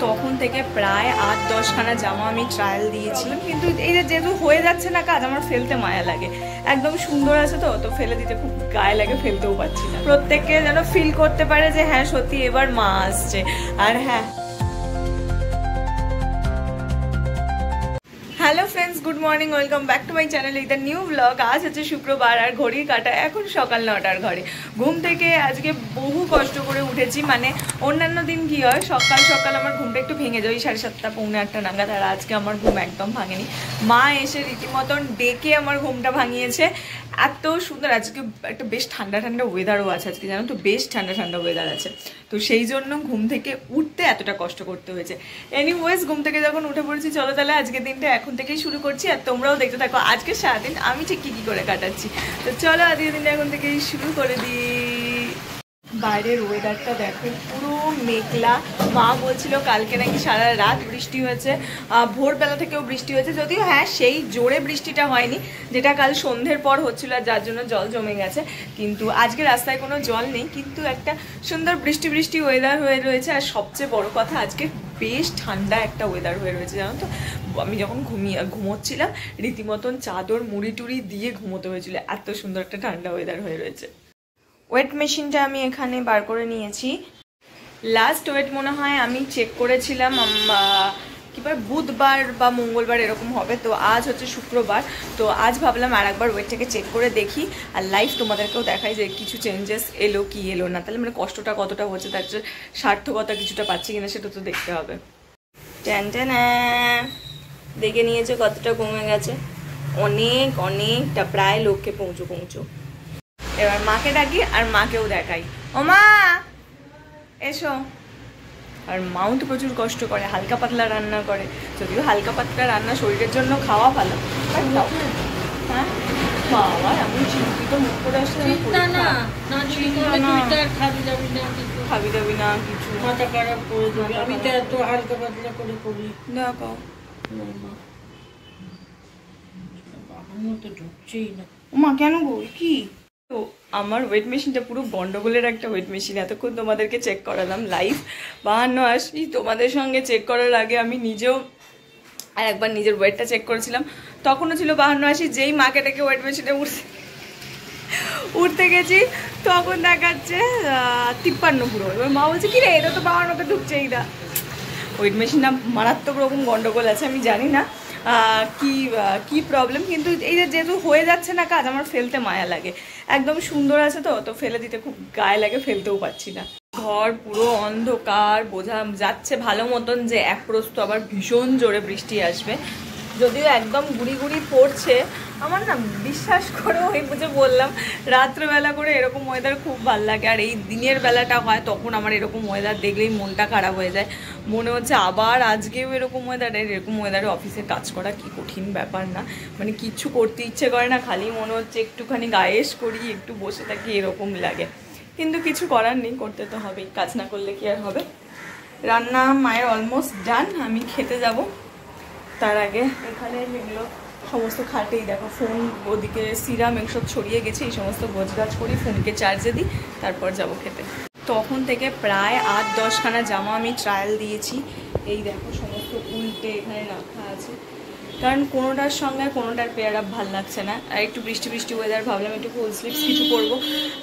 তখন থেকে প্রায় 8-10 খানা জামা আমি ট্রায়াল দিয়েছি, কিন্তু এই যে যেহেতু হয়ে যাচ্ছে না কাজ, আমার ফেলতে মায়া লাগে। একদম সুন্দর আছে তো ফেলে দিতে খুব গায়ে লাগে, ফেলতেও পারছি না। প্রত্যেককে যেন ফিল করতে পারে যে হ্যাঁ সত্যি এবার মা আসছে। আর হ্যাঁ, hello friends, good morning, welcome back to my channel with the new blog. আজ হচ্ছে শুক্রবার আর ঘড়ির কাঁটা এখন সকাল 9টার ঘরে। ঘুম থেকে আজকে বহু কষ্ট করে উঠেছি, মানে অন্যান্য দিন কি হয় সকাল সকাল আমার ঘুমটা একটু ভেঙে যায় 7:30 পৌনে 8টা নাগাদ, আর আজকে আমার ঘুম একদম ভাঙেনি। মা এসে রীতিমতন ডেকে আমার ঘুমটা ভাঙিয়েছে। এত সুন্দর আজকে একটা বেশ ঠান্ডা ঠান্ডা ওয়েদারও আছে আজকে, জানো তো, বেশ ঠান্ডা ঠান্ডা ওয়েদার আছে। তো সেই জন্য ঘুম থেকে উঠতে এতটা কষ্ট করতে হয়েছে। এনিওয়েজ, ঘুম থেকে যখন উঠে পড়েছি, চলো তাহলে আজকের দিনটা এখন থেকেই শুরু করছি, আর তোমরাও দেখতে থাকো আজকে সারাদিন আমি ঠিক কী করে কাটাচ্ছি। তো চলো আজকের দিনটা এখন থেকেই শুরু করে দিই। বাইরের ওয়েদারটা দেখো, পুরো মেঘলা। মা বলছিল কালকে নাকি সারা রাত বৃষ্টি হয়েছে, ভোরবেলা থেকেও বৃষ্টি হয়েছে, যদিও হ্যাঁ সেই জোরে বৃষ্টিটা হয়নি যেটা কাল সন্ধ্যের পর হচ্ছিল, আর যার জন্য জল জমে গেছে। কিন্তু আজকে রাস্তায় কোনো জল নেই, কিন্তু একটা সুন্দর বৃষ্টি বৃষ্টি ওয়েদার হয়ে রয়েছে। আর সবচেয়ে বড় কথা, আজকে বেশ ঠান্ডা একটা ওয়েদার হয়ে রয়েছে, জানো তো। আমি যখন ঘুমোচ্ছিলাম রীতিমতন চাদর মুড়ি টুড়ি দিয়ে ঘুমোতে হয়েছিল, এত সুন্দর একটা ঠান্ডা ওয়েদার হয়ে রয়েছে। ওয়েট মেশিনটা আমি এখানে বার করে নিয়েছি। লাস্ট ওয়েট মনে হয় আমি চেক করেছিলাম কিবার বুধবার বা মঙ্গলবার এরকম হবে, তো আজ হচ্ছে শুক্রবার। তো আজ ভাবলাম আর একবার ওয়েটটাকে চেক করে দেখি, আর লাইভ তোমাদেরকেও দেখাই যে কিছু চেঞ্জেস এলো কি এলো না, তাহলে মানে কষ্টটা কতটা হচ্ছে, তার যে সার্থকতা কিছুটা পাচ্ছি কিনা সেটা তো দেখতে হবে। টেনটেনা দেখে নিয়েছে কতটা কমে গেছে, অনেকটা, প্রায় লক্ষ্যে পৌঁছো। এবার মাকে ডাকি আর মাকেও দেখাই, ও মা এসো। আর মাও তো প্রচুর কষ্ট করে, হালকা পাতলা রান্না করে, যদিও হালকা পাতলা রান্না শরীরের জন্য খাওয়া ভালো। হ্যাঁ বাবা, আমি চিন্তিত মুখ করে আসলে খাবি দাবি না কিছু, মাথা খারাপ করে দেবে। আমি তো এত হালকা পাতলা করে করি, দেখো ঢুকছেই না। মা কেন গো, কি? তো আমার ওয়েট মেশিনটা পুরো গন্ডগোলের একটা ওয়েট মেশিন। এতক্ষণ তোমাদেরকে চেক করালাম লাইভ 52-80। তোমাদের সঙ্গে চেক করার আগে আমি নিজেও আর একবার নিজের ওয়েটটা চেক করেছিলাম, তখনও ছিল 52-80। যেই মাকে ডেকে ওয়েট মেশিনে উঠতে গেছি তখন দেখাচ্ছে 53 পুরো। এবার মা বলছে কি রে, এটা তো 52-তে ঢুকছেই না। ওয়েট মেশিনটা মারাত্মক রকম গন্ডগোল আছে, আমি জানি না কি প্রবলেম, কিন্তু এই যে যেহেতু হয়ে যাচ্ছে না কাজ, আমার ফেলতে মায়া লাগে। একদম সুন্দর আছে তো ফেলে দিতে খুব গায়ে লাগে, ফেলতেও পারছি না। ঘর পুরো অন্ধকার, বোঝা যাচ্ছে ভালো মতন যে এক প্রস্ত আবার ভীষণ জোরে বৃষ্টি আসবে, যদিও একদম গুড়ি গুড়ি পড়ছে। আমার না, বিশ্বাস করে ওই বুঝে বললাম, রাত্রেবেলা করে এরকম ওয়েদার খুব ভালো লাগে, আর এই দিনের বেলাটা হয় তখন আমার এরকম ওয়েদার দেখলেই মনটা খারাপ হয়ে যায়। মনে হচ্ছে আবার আজকেও এরকম ওয়েদারে অফিসে কাজ করা কি কঠিন ব্যাপার না, মানে কিচ্ছু করতে ইচ্ছে করে না, খালি মনে হচ্ছে একটুখানি গায়েস করি, একটু বসে থাকি, এরকম লাগে। কিন্তু কিছু করার নেই, করতে তো হবেই, কাজ না করলে কি আর হবে। রান্না মায়ের অলমোস্ট ডান, আমি খেতে যাব। তার আগে এখানে এগুলো সমস্ত খাটেই দেখো, ফোন ওদিকে সিরাম এসব ছড়িয়ে গেছে, এই সমস্ত গোছগাছ করি, ফোনকে চার্জে দিই, তারপর যাব খেতে। তখন থেকে প্রায় 8-10 খানা জামা আমি ট্রায়াল দিয়েছি। এই দেখো সমস্ত উল্টে এখানে রাখা আছে, কারণ কোনোটার সঙ্গে কোনোটার পেয়ার আপ ভাল লাগছে না। আর একটু বৃষ্টি বৃষ্টি ওয়েদার, ভাবলাম একটু ফুল স্লিভস কিছু করবো।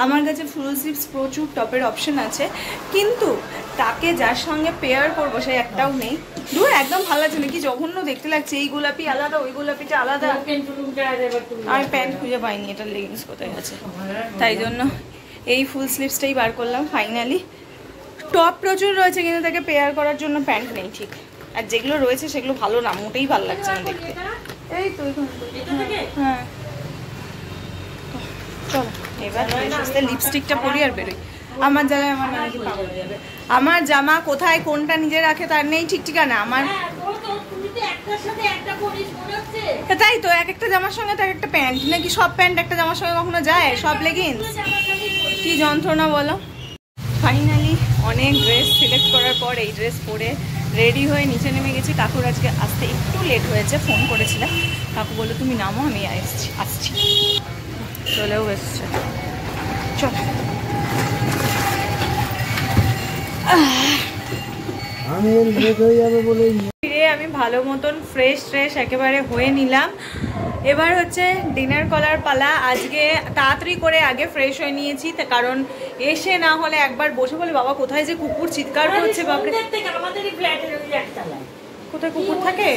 আমার কাছে ফুল স্লিভস প্রচুর টপের অপশন আছে, কিন্তু তাকে যার সঙ্গে পেয়ার করবো সেই একটাও নেই। দূর, একদম ভালো লাগছে না, কি জঘন্য দেখতে লাগছে। এই গোলাপি আলাদা, ওই গোলাপিটা আলাদা। আমি প্যান্ট খুঁজে পাইনি, এটা লেগিংস কোথায় আছে, তাই জন্য এই ফুল স্লিভসটাই বার করলাম ফাইনালি। টপ প্রচুর রয়েছে, কিন্তু তাকে পেয়ার করার জন্য প্যান্ট নেই ঠিক, আর যেগুলো রয়েছে সেগুলো ভালো না, মোটেই ভালো লাগছে না দেখতে। এই তো হ্যাঁ, চলো এবার লিপস্টিকটা পরি আর বেরোই। আমার জায়গায় আমার মানে কি পাগল হয়ে যাবে। আমার জামা কোথায় কোনটা নিজে রাখে তার নেই ঠিক ঠিকানা। আমার তাই তো, এক একটা জামার সঙ্গে তো এক একটা প্যান্ট, নাকি সব প্যান্ট একটা জামার সঙ্গে কখনো যায়, সব লেগিংস, কি যন্ত্রণা বলো। ফাইনালি অনেক ড্রেস সিলেক্ট করার পর এই ড্রেস পরে রেডি হয়ে নিচে নেমে গেছি। কাকুর আজকে আসতে একটু লেট হয়েছে, ফোন করেছিলাম, কাকু বললো তুমি নামো, আমি আসছি। চলেও এসছে, চল। ফিরে আমি ভালো মতন ফ্রেশ একেবারে হয়ে নিলাম। এবার হচ্ছে ডিনার করার পালা। আজকে তাড়াতাড়ি করে আগে ফ্রেশ হয়ে নিয়েছি, কারণ এসে না হলে একবার বসে বলে বাবা কোথায় যে কুকুর চিৎকার করছে। বাপরে, কোথায় কুকুর থাকে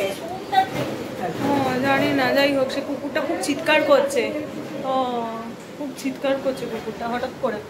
জানি না, যাই হোক সে কুকুরটা খুব চিৎকার করছে। খুব চিৎকার করছে কুকুরটা হঠাৎ করে।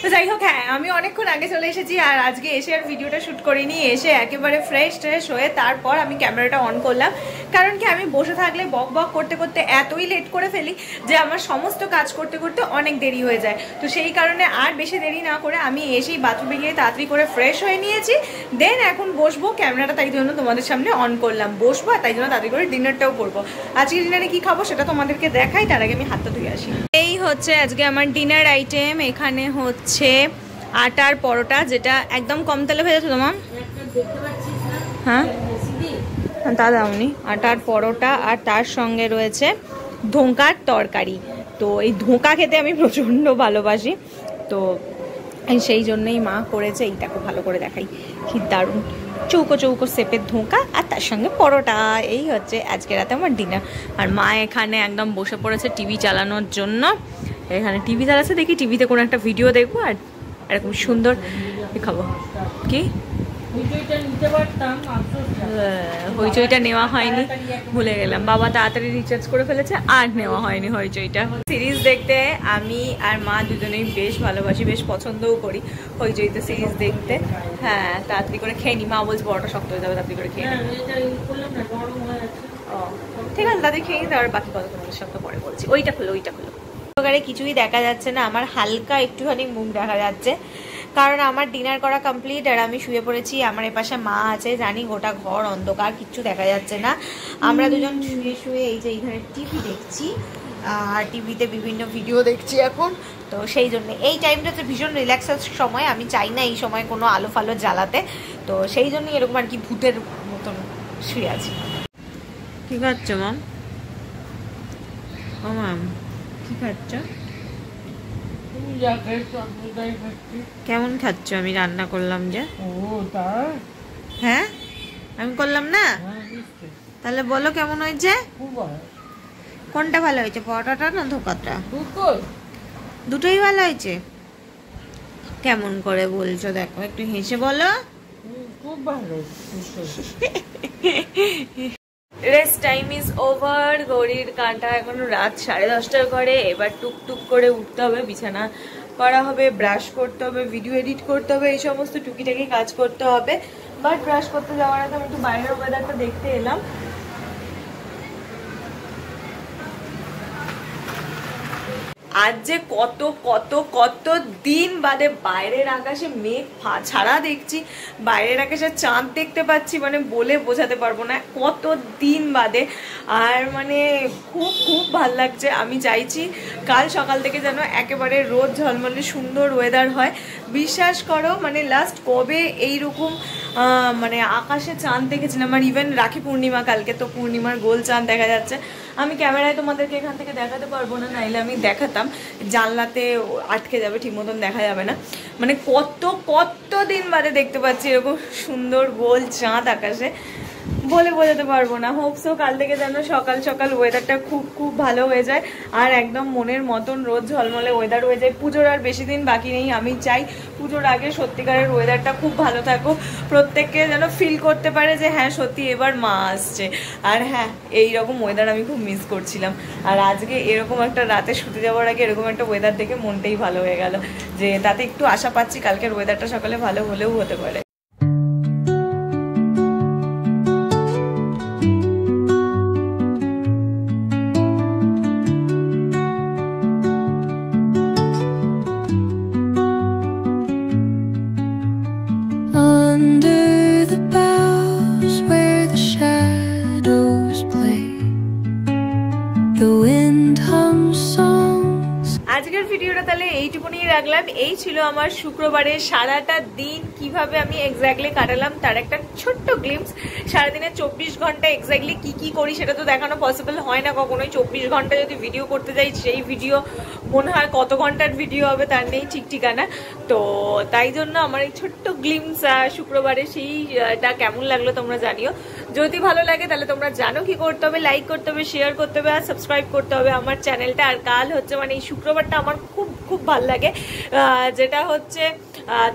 তো যাই হোক, হ্যাঁ আমি অনেকক্ষণ আগে চলে এসেছি, আর আজকে এসে আর ভিডিওটা শ্যুট করিনি। এসে একেবারে ফ্রেশ হয়ে তারপর আমি ক্যামেরাটা অন করলাম, কারণ কি আমি বসে থাকলে বক করতে করতে এতই লেট করে ফেলি যে আমার সমস্ত কাজ করতে করতে অনেক দেরি হয়ে যায়। তো সেই কারণে আর বেশি দেরি না করে আমি এসেই বাথরুমে গিয়ে তাড়াতাড়ি করে ফ্রেশ হয়ে নিয়েছি। দেন এখন বসবো, ক্যামেরাটা তাই জন্য তোমাদের সামনে অন করলাম, বসবো, আর তাই জন্য তাড়াতাড়ি করে ডিনারটাও করবো। আজকে ডিনারে কি খাবো সেটা তোমাদেরকে দেখাই, তার আগে আমি হাতটা ধুয়ে আসি। এই হচ্ছে আজকে আমার ডিনার আইটেম। এখানে হচ্ছে আটার পরোটা, যেটা একদম কম তেলে ভেজেছো তোমার। হ্যাঁ তা দাওনি। আটার পরোটা, আর তার সঙ্গে রয়েছে ধোঁকার তরকারি। তো এই ধোঁকা খেতে আমি প্রচণ্ড ভালোবাসি, তো সেই জন্যই মা করেছে। এইটাকে ভালো করে দেখাই, কি দারুণ চৌকো চৌকো শেপের ধোঁকা, আর তার সঙ্গে পরোটা। এই হচ্ছে আজকে রাতে আমার ডিনার। আর মা এখানে একদম বসে পড়েছে টিভি চালানোর জন্য। এখানে টিভি চালাচ্ছে, দেখি টিভিতে কোনো একটা ভিডিও দেখবো, আর এরকম সুন্দর খাবো। কি হইচইটা নেওয়া হয়নি, ভুলে গেলাম। বাবা তাড়াতাড়ি রিচার্জ করে ফেলেছে, আর নেওয়া হয়নি হইচইটা। সিরিজ দেখতে আমি আর মা দুজনেই বেশ ভালোবাসি, বেশ পছন্দও করি হইচইতে সিরিজ দেখতে। হ্যাঁ তাড়াতাড়ি করে খেয়ে নি, মা বলছে বড়টা শক্ত হয়ে যাবে, তাড়াতাড়ি করে খেয়ে নি। ও ঠিক আছে, তাড়াতাড়ি খেয়ে নি, তারপর বাকি কথা তোমাদের সঙ্গে পরে বলছি। ওইটা খুলো। কিছুই দেখা যাচ্ছে না, আমার হালকা একটুখানি মুখ দেখা যাচ্ছে, কারণ আমার ডিনার করা কমপ্লিট আর আমি শুয়ে পড়েছি। আমার এপাশে মা আছে, জানি গোটা ঘর অন্ধকার, কিচ্ছু দেখা যাচ্ছে না। আমরা দুজন শুয়ে এই যে এইখানে টিভি দেখছি, আর টিভিতে বিভিন্ন ভিডিও দেখছি এখন। তো সেই জন্য এই টাইমটাতে ভীষণ রিল্যাক্সের সময়, আমি চাই না এই সময় কোনো আলো ফালো জ্বালাতে। তো সেই জন্যই এরকম আর কি ভূতের মতন শুয়ে আছি। কি খাচ্ছ মাম? ও মাম কি খাচ্ছ? কেমন খাচ্ছ? আমি রান্না করলাম যে। হ্যাঁ আমি করলাম না, তাহলে বলো কেমন হয়েছে? কোনটা ভালো হয়েছে, পরোটাটা না ধোকাটা? দুটোই ভালো হয়েছে। কেমন করে বলছো দেখো, একটু হেসে বলো। খুব ভালো। Rest time is over. ঘড়ির কাঁটা এখন রাত 10:30 ঘরে। এবার টুকটুক করে উঠতে হবে, বিছানা করা হবে, ব্রাশ করতে হবে, ভিডিও এডিট করতে হবে, এই সমস্ত টুকিটাকি কাজ করতে হবে। বাট ব্রাশ করতে যাওয়ার আগে আমি একটু বাইরের ওয়েদারটা দেখতে এলাম। আজ যে কত কত কত দিন বাদে বাইরের আকাশে মেঘ ছাড়া দেখছি, বাইরের আকাশে চাঁদ দেখতে পাচ্ছি, মানে বলে বোঝাতে পারবো না, কত দিন বাদে। আর মানে খুব খুব ভাল লাগছে। আমি চাইছি কাল সকাল থেকে যেন একেবারে রোদ ঝলমলে সুন্দর ওয়েদার হয়। বিশ্বাস করো মানে লাস্ট কবে এইরকম মানে আকাশে চাঁদ দেখেছিলাম। আর ইভেন রাখি পূর্ণিমা কালকে, তো পূর্ণিমার গোল চাঁদ দেখা যাচ্ছে। আমি ক্যামেরায় তোমাদেরকে এখান থেকে দেখাতে পারবো না, নাইলে আমি দেখাতাম, জানলাতে আটকে যাবে, ঠিক মতন দেখা যাবে না। মানে কত কত দিন বাদে দেখতে পাচ্ছি এরকম সুন্দর গোল চাঁদ আকাশে, বলে বোঝাতে পারবো না। হোপসো কাল থেকে যেন সকাল সকাল ওয়েদারটা খুব খুব ভালো হয়ে যায়, আর একদম মনের মতন রোদ ঝলমলে ওয়েদার হয়ে যায়। পুজোর আর বেশি দিন বাকি নেই। আমি চাই পুজোর আগে সত্যিকারের ওয়েদারটা খুব ভালো থাকুক, প্রত্যেককে যেন ফিল করতে পারে যে হ্যাঁ সত্যি এবার মা আসছে। আর হ্যাঁ এইরকম ওয়েদার আমি খুব মিস করছিলাম। আর আজকে এরকম একটা রাতে শুতে যাওয়ার আগে এরকম একটা ওয়েদার দেখে মনটাই ভালো হয়ে গেল, যে তাতে একটু আশা পাচ্ছি কালকের ওয়েদারটা সকালে ভালো হলেও হতে পারে। আজকের ভিডিওটা তাহলে এইটুকুনি রাখলাম। এই ছিল আমার শুক্রবারের সারাটা দিন কিভাবে আমি এক্স্যাক্টলি কাটালাম তার একটা ছোট্ট গ্লিমস। সারাদিনে 24 ঘন্টা এক্স্যাক্টলি কি করি সেটা তো দেখানো পসিবল হয় না কখনোই। 24 ঘন্টা যদি ভিডিও করতে যাই সেই ভিডিও মনে হয় কত ঘন্টার ভিডিও হবে তার নেই ঠিক ঠিকানা। তো তাই জন্য আমার এই ছোট্ট গ্লিমস শুক্রবারে সেইটা কেমন লাগলো তোমরা জানিও। যদি ভালো লাগে তাহলে তোমরা জানো কি করতে হবে, লাইক করতে হবে, শেয়ার করতে হবে আর সাবস্ক্রাইব করতে হবে আমার চ্যানেলটা। আর কাল হচ্ছে মানে এই শুক্রবারটা আমার খুব খুব ভাল লাগে, যেটা হচ্ছে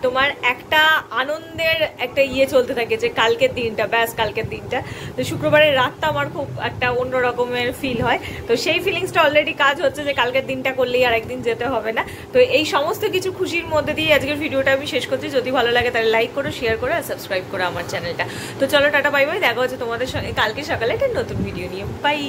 তোমার একটা আনন্দের একটা চলতে থাকে যে কালকের দিনটা, ব্যাস কালকের দিনটা। তো শুক্রবারের রাতটা আমার খুব একটা অন্য রকমের ফিল হয়। তো সেই ফিলিংসটা অলরেডি কাজ হচ্ছে যে কালকের দিনটা করলেই আর একদিন যেতে হবে না। তো এই সমস্ত কিছু খুশির মধ্যে দিয়ে আজকের ভিডিওটা আমি শেষ করছি। যদি ভালো লাগে তাহলে লাইক করো, শেয়ার করো আর সাবস্ক্রাইব করো আমার চ্যানেলটা। তো চলো টাটা বাই বাই, দেখা হচ্ছে তোমাদের সঙ্গে কালকে সকালে একটা নতুন ভিডিও নিয়ে। বাই।